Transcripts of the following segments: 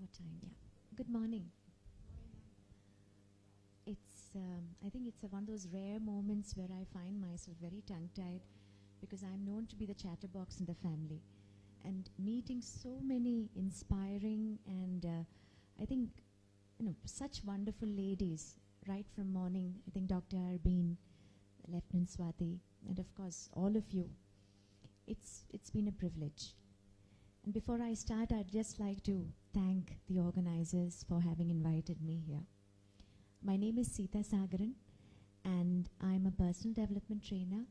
What time? Yeah. Good morning. I think it's one of those rare moments where I find myself very tongue-tied because I'm known to be the chatterbox in the family. And meeting so many inspiring and I think, such wonderful ladies right from morning. I think Dr. Arbeen, Lieutenant Swati, and of course all of you. It's been a privilege. And before I start, I'd just like to thank the organizers for having invited me here. My name is Seetha Sagaran, and I'm a personal development trainer.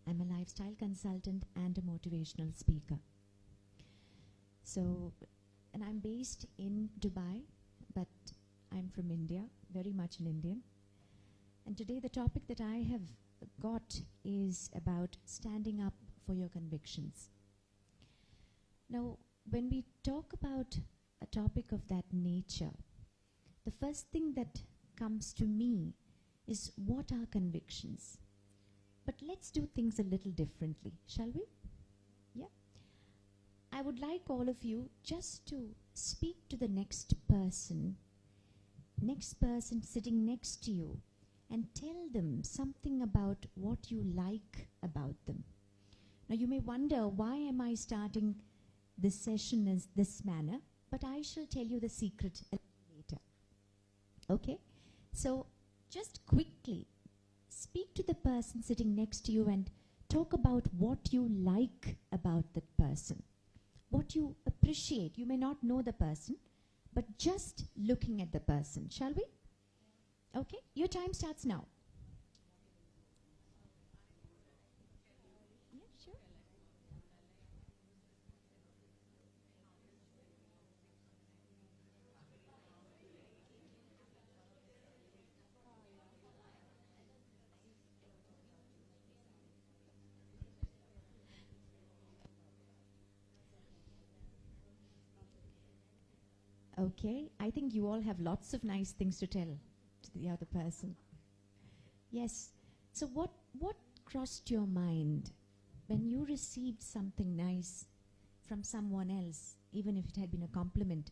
I'm a lifestyle consultant and a motivational speaker. So, and I'm based in Dubai, but I'm from India, very much an Indian. And today the topic that I have got is about standing up for your convictions. Now, when we talk about a topic of that nature, the first thing that comes to me is what are convictions? But let's do things a little differently, shall we? Yeah. I would like all of you just to speak to the next person sitting next to you, and tell them something about what you like about them. Now you may wonder, why am I starting this session in this manner? But I shall tell you the secret later. Okay? So just quickly speak to the person sitting next to you and talk about what you like about that person, what you appreciate. You may not know the person, but just looking at the person. Shall we? Okay? Your time starts now. Yeah, sure. Okay, I think you all have lots of nice things to tell to the other person. Yes. So what crossed your mind when you received something nice from someone else, even if it had been a compliment?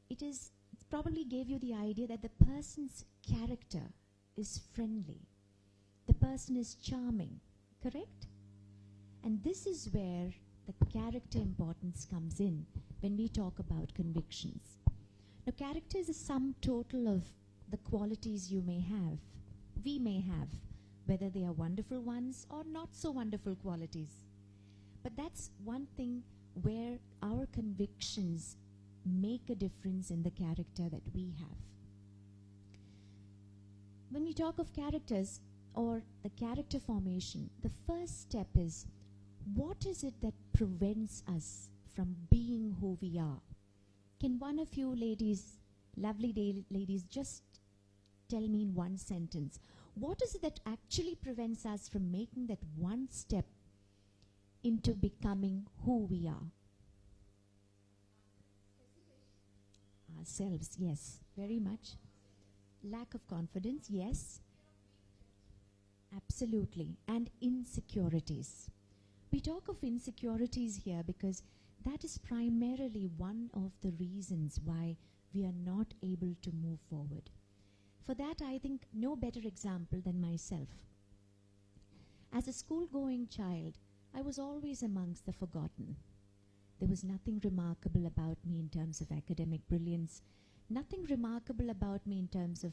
It probably gave you the idea that the person's character is friendly. The person is charming, correct? And this is where the character importance comes in when we talk about convictions. Now, character is a sum total of the qualities you may have, we may have, whether they are wonderful ones or not so wonderful qualities. But that's one thing where our convictions make a difference in the character that we have. When we talk of characters or the character formation, the first step is, what is it that prevents us from being who we are? Can one of you ladies, lovely ladies, just tell me in one sentence, what is it that actually prevents us from making that one step into becoming who we are? Ourselves, yes, very much. Lack of confidence, yes. Absolutely. And insecurities. We talk of insecurities here because that is primarily one of the reasons why we are not able to move forward. For that, I think no better example than myself. As a school-going child, I was always amongst the forgotten. There was nothing remarkable about me in terms of academic brilliance, nothing remarkable about me in terms of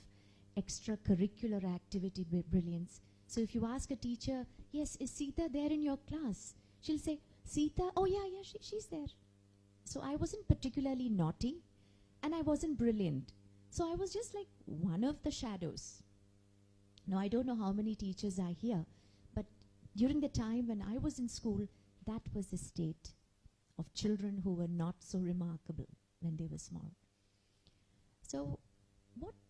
extracurricular activity brilliance. So if you ask a teacher, yes, is Seetha there in your class? She'll say, Seetha, oh yeah, she's there. So I wasn't particularly naughty and I wasn't brilliant. So I was just like one of the shadows. Now I don't know how many teachers are here, but during the time when I was in school, that was the state of children who were not so remarkable when they were small. So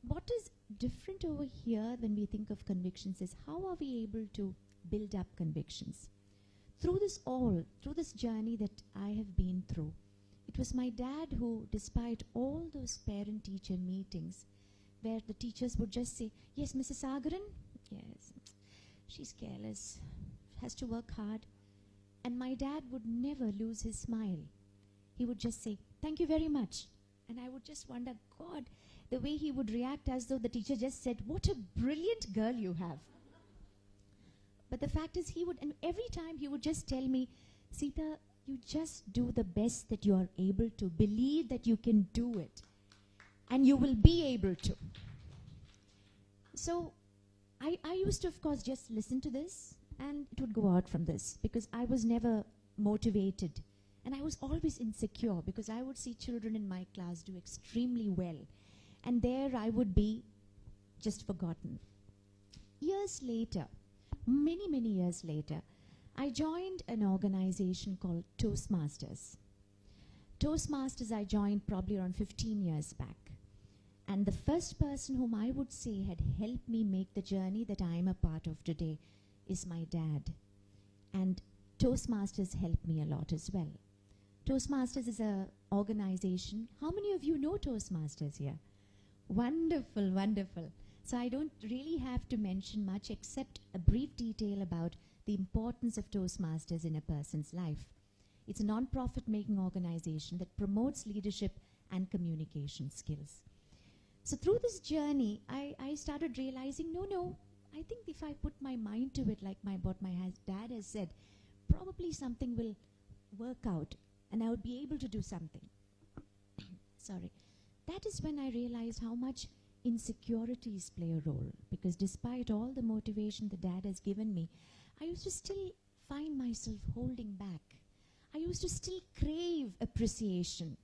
what is different over here when we think of convictions is, how are we able to build up convictions? Through this journey that I have been through, it was my dad who, despite all those parent-teacher meetings where the teachers would just say, yes, Mrs. Sagaran, yes, she's careless, has to work hard. And my dad would never lose his smile. He would just say, Thank you very much. And I would just wonder, God, the way he would react as though the teacher just said, what a brilliant girl you have. But the fact is, and every time he would just tell me, Seetha, you just do the best that you are able to. Believe that you can do it. And you will be able to. So I used to, of course, just listen to this, and it would go out from this, because I was never motivated. And I was always insecure, because I would see children in my class do extremely well. And there I would be just forgotten. Years later, many, many years later, I joined an organization called Toastmasters. Toastmasters I joined probably around 15 years back. And the first person whom I would say had helped me make the journey that I am a part of today is my dad. And Toastmasters helped me a lot as well. Toastmasters is an organization. How many of you know Toastmasters here? Wonderful, wonderful. So I don't really have to mention much except a brief detail about the importance of Toastmasters in a person's life. It's a non-profit making organization that promotes leadership and communication skills. So through this journey, I started realizing, no, I think if I put my mind to it, like what my dad has said, probably something will work out and I would be able to do something. Sorry. That is when I realized how much insecurities play a role, because despite all the motivation the dad has given me, I used to still find myself holding back. I used to still crave appreciation.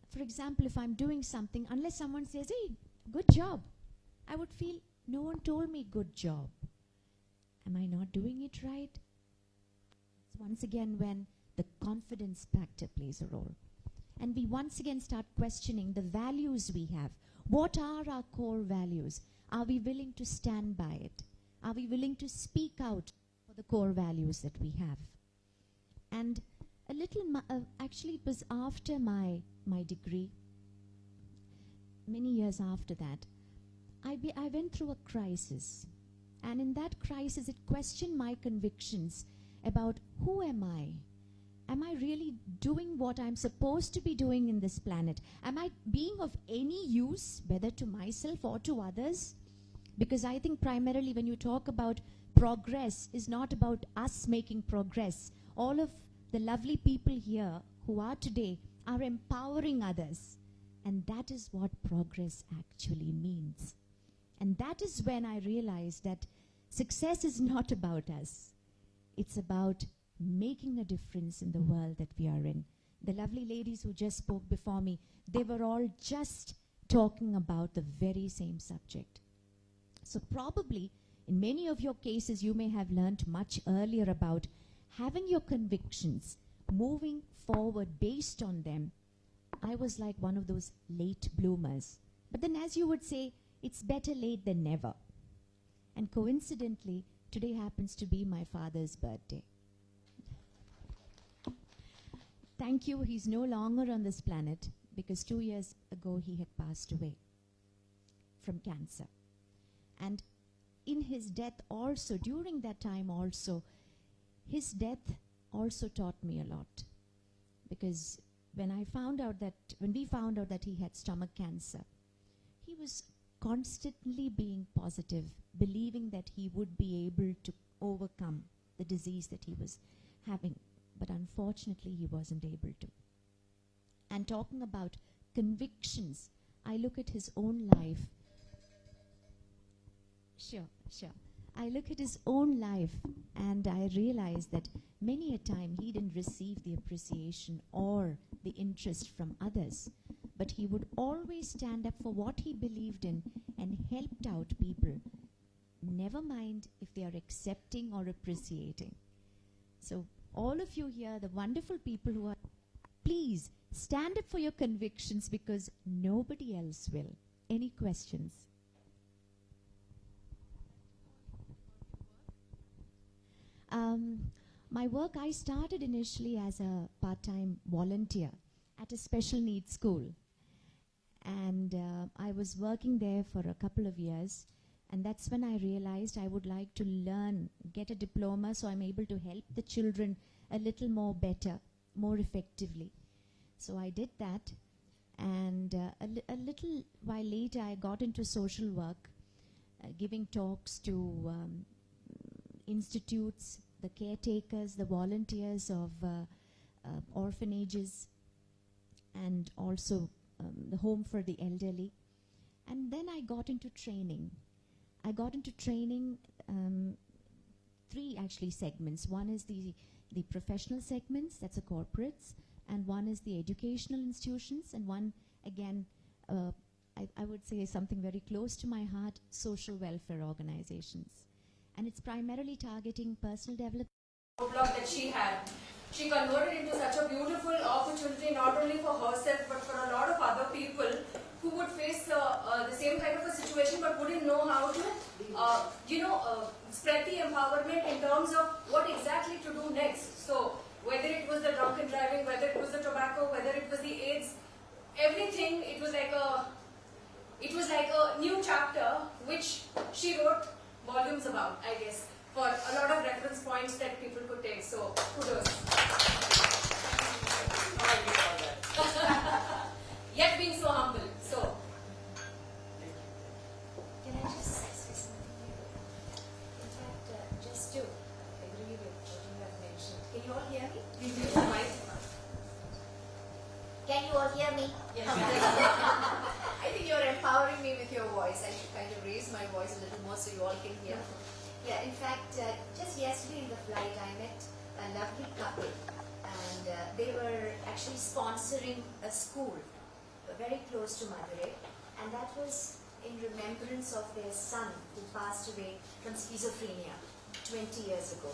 For example, if I'm doing something, unless someone says, hey, good job, I would feel, no one told me good job. Am I not doing it right? It's once again when the confidence factor plays a role. And we once again start questioning the values we have. What are our core values? Are we willing to stand by it? Are we willing to speak out for the core values that we have? And a little, actually it was after my degree, many years after that, I went through a crisis. And in that crisis, it questioned my convictions about who am I? Am I really doing what I'm supposed to be doing in this planet? Am I being of any use, whether to myself or to others? Because I think primarily when you talk about progress, is not about us making progress. All of the lovely people here who are today are empowering others. And that is what progress actually means. And that is when I realized that success is not about us. It's about making a difference in the world that we are in. The lovely ladies who just spoke before me, they were all just talking about the very same subject. So probably in many of your cases you may have learned much earlier about having your convictions, moving forward based on them. I was like one of those late bloomers. But then, as you would say, it's better late than never. And coincidentally, today happens to be my father's birthday. Thank you. He's no longer on this planet because 2 years ago he had passed away from cancer. And in his death also, during that time also, his death also taught me a lot. Because when we found out that he had stomach cancer, he was constantly being positive, believing that he would be able to overcome the disease that he was having. But unfortunately, he wasn't able to. And talking about convictions, I look at his own life. Sure. I look at his own life and I realize that many a time he didn't receive the appreciation or the interest from others. But he would always stand up for what he believed in and helped out people. Never mind if they are accepting or appreciating. So all of you here, the wonderful people who are, please stand up for your convictions because nobody else will. Any questions? My work, I started initially as a part-time volunteer at a special needs school. And I was working there for a couple of years. And that's when I realized I would like to learn, get a diploma so I'm able to help the children a little more better, more effectively. So I did that, and a little while later I got into social work, giving talks to institutes, the caretakers, the volunteers of orphanages, and also the home for the elderly. And then I got into training. I got into training, three actually segments. One is the professional segments, that's the corporates, and one is the educational institutions, and one again, I would say something very close to my heart, social welfare organizations. And it's primarily targeting personal development. Roadblock that she had. She converted into such a beautiful opportunity not only for herself but for a lot of other people who would face the same kind of a situation but wouldn't know how to, spread the empowerment in terms of what exactly to do next. So whether it was the drunken driving, whether it was the tobacco, whether it was the AIDS, everything, it was like a new chapter which she wrote volumes about, I guess, for a lot of reference points that people could take. So kudos. Yet being so humble. So can I just say something here? In fact, just to agree with what you have mentioned. Can you all hear me? Can you all hear me? yes. I think you're empowering me with your voice. I should kind of raise my voice a little more so you all can hear. Yeah, in fact, just yesterday in the flight I met a lovely couple, and they were actually sponsoring a school very close to Madurai, and that was in remembrance of their son who passed away from schizophrenia 20 years ago.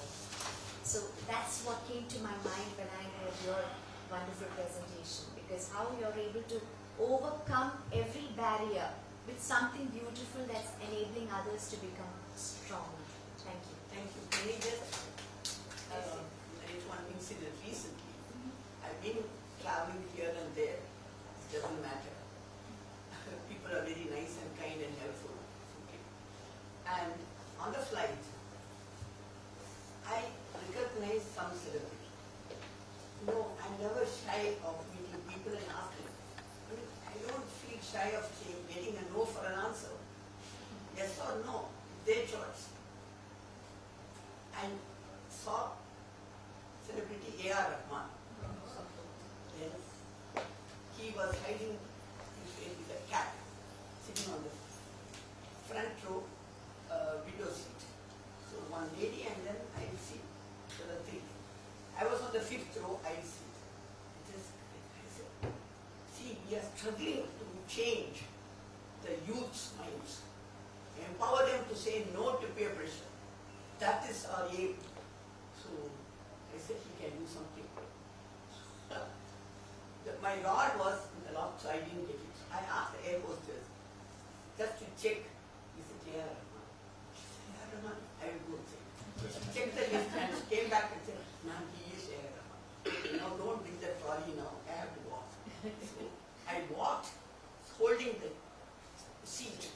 So that's what came to my mind when I heard your wonderful presentation, because how you're able to overcome every barrier with something beautiful that's enabling others to become strong. Thank you. Thank you. Can I just narrate one incident recently? I've been traveling here and there. It doesn't matter. People are very nice and kind and helpful. Okay. And on the flight, I recognized some celebrity. No, I'm never shy of meeting people and asking. I don't feel shy of getting a no for an answer. Yes or no, their choice. And saw celebrity A.R. Rahman. Yes. He was hiding with a cat, sitting on the front row window seat. So one lady and then I see the three. I was on the fifth row, I see. I said, see, we are struggling to change the youth's minds. Empower them to say no to peer pressure. That is our aim. So I said he can do something. My rod was in the lock, so I didn't get it. I asked the air hostess just to check. He said, yeah, Rahman. She said, yeah, Rahman, I will go and check. So she checked the list and came back and said, ma'am, he is there, Rahman. Now don't bring that trolley now. I have to walk. So I walked, holding the seat.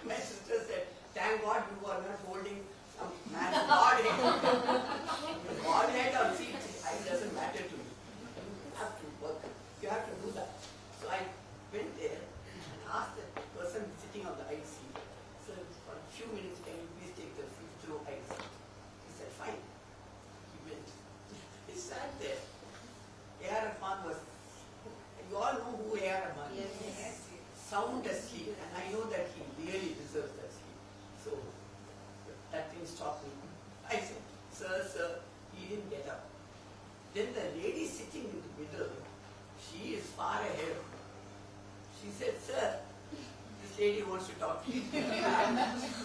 My sister said, thank God you are not holding some man's bald head. Bald head or seat, it doesn't matter to me. You have to work. You have to do that. So I went there and asked the person sitting on the aisle seat, so for a few minutes, can you please take the fifth row aisle seat? He said, fine. He went. He sat there. A.R. Rahman was, you all know who A.R. Rahman is. Yes. Sound asleep, and I know that he really deserves that sleep. So that didn't stop me. I said, sir, he didn't get up. Then the lady sitting in the middle, she is far ahead. She said, sir, this lady wants to talk to you.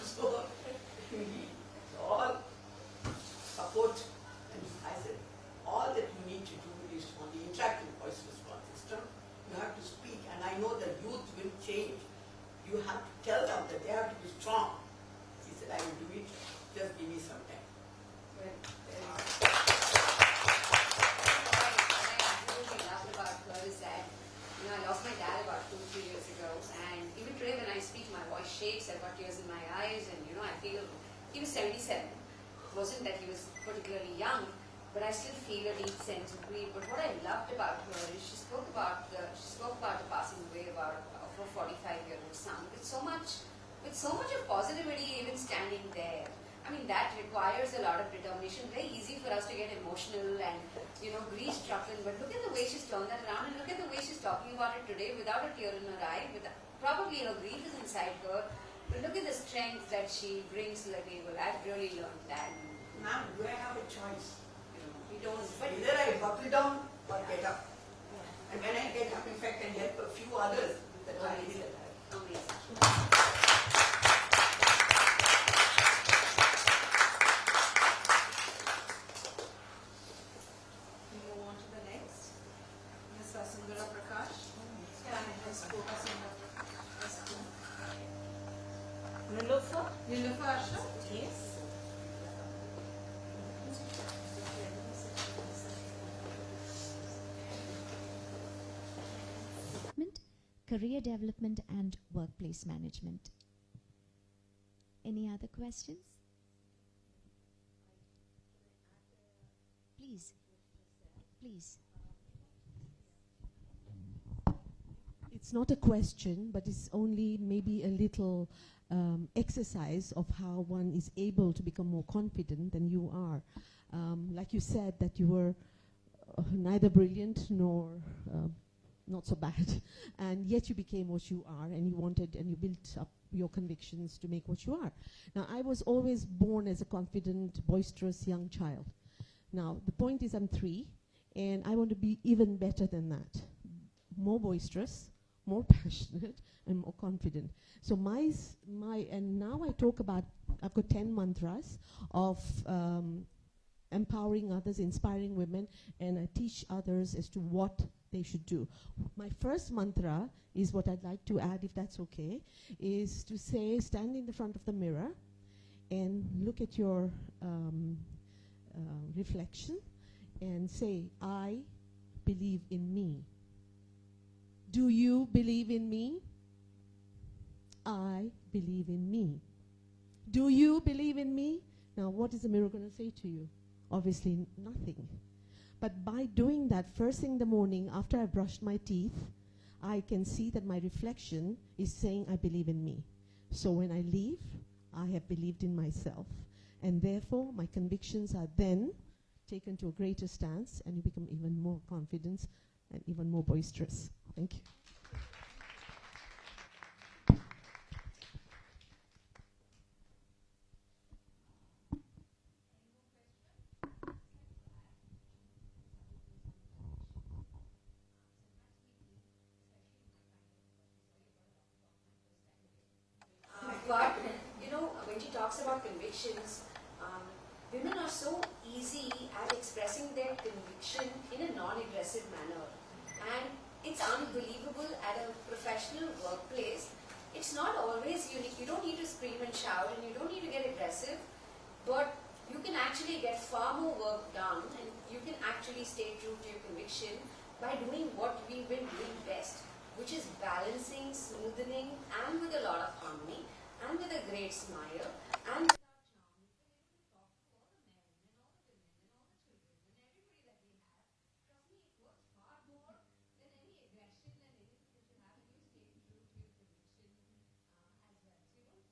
So we all support, and I said, all that you need to do is on the interactive voice response system, you have to speak, and I know the youth will change. You have to tell them that they have to be strong. He said, I will do it, just give me some time. I lost my dad about 2-3 years ago, and even today when I speak, my voice shakes. I've got tears in my eyes, and I feel he was 77. It wasn't that he was particularly but I still feel a deep sense of grief. But what I loved about her is she spoke about the passing away of her 45-year-old son with so much of positivity, even standing there. I mean, that requires a lot of determination. Very easy for us to get emotional and, grief-stricken. But look at the way she's turned that around, and look at the way she's talking about it today without a tear in her eye. Probably her grief is inside her. But look at the strength that she brings to the table. I've really learned that. Ma'am, do I have a choice? We don't. But Either I buckle down or get up. And when I get up, in fact, I help a few others. That's why I did it. amazing. We move on to the next. Ms. Vasundhara Prakash. Can I just focus on the Nilofer? Nilofer Asha? Yes. Career development and workplace management. Any other questions? Please. Please. It's not a question, but it's only maybe a little exercise of how one is able to become more confident than you are. Like you said, that you were neither brilliant nor not so bad, and yet you became what you are, and you built up your convictions to make what you are. Now, I was always born as a confident, boisterous young child. Now, the point is I'm 3, and I want to be even better than that. More boisterous, more passionate, and more confident. So and now I talk about, I've got 10 mantras of empowering others, inspiring women, and I teach others as to what they should do. My first mantra is what I'd like to add, if that's okay, is to say, stand in the front of the mirror and look at your reflection and say, I believe in me. Do you believe in me? I believe in me. Do you believe in me? Now, what is the mirror going to say to you? Obviously, nothing. But by doing that first thing in the morning, after I've brushed my teeth, I can see that my reflection is saying, I believe in me. So when I leave, I have believed in myself. And therefore, my convictions are then taken to a greater stance, and you become even more confident and even more boisterous. Thank you. But, when she talks about convictions, women are so easy at expressing their conviction in a non-aggressive manner. And it's unbelievable at a professional workplace. It's not always unique. You don't need to scream and shout, and you don't need to get aggressive, but you can actually get far more work done, and you can actually stay true to your conviction by doing what we've been doing best, which is balancing, smoothing, and with a lot of harmony, and with a great smile, and with our charm, we've been able to talk to all the men and all the women and all the children and everybody that we have. Trust me, it works far more than any aggression and anything that you have, and you stay true to your conviction as well. So you don't always,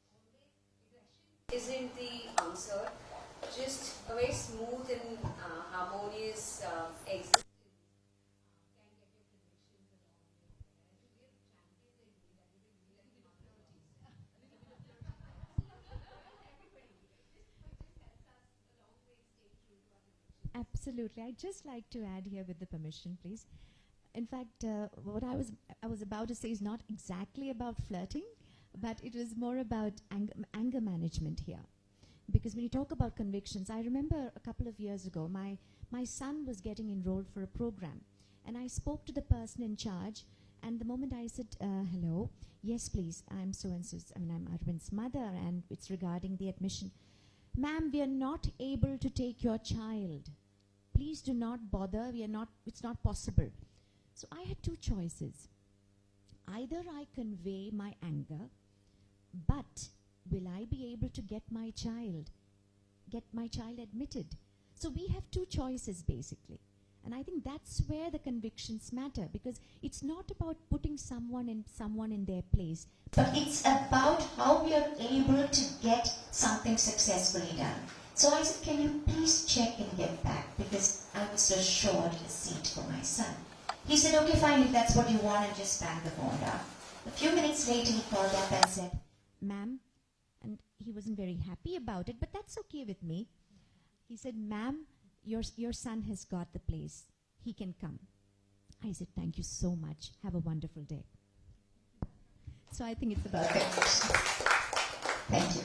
aggression isn't the answer, just a very smooth and harmonious existence. Absolutely. I'd just like to add here, with the permission, please. In fact, what I was about to say is not exactly about flirting, but it was more about anger management here. Because when you talk about convictions, I remember a couple of years ago, my son was getting enrolled for a program, and I spoke to the person in charge, and the moment I said, hello, yes please, I'm so-and-so, I'm Arvind's mother, and it's regarding the admission. Ma'am, we are not able to take your child. Please do not bother, it's not possible. So I had 2 choices. Either I convey my anger, but will I be able to get my child admitted? So we have two choices basically. And I think that's where the convictions matter, because it's not about putting someone in their place, but it's about how we are able to get something successfully done. So I said, can you please check and get back, because I was assured a seat for my son. He said, okay, fine, if that's what you want, and just bang the phone down. A few minutes later, he called up and said, ma'am, and he wasn't very happy about it, but that's okay with me. He said, ma'am, your son has got the place. He can come. I said, thank you so much. Have a wonderful day. So I think it's about perfect. Thank you.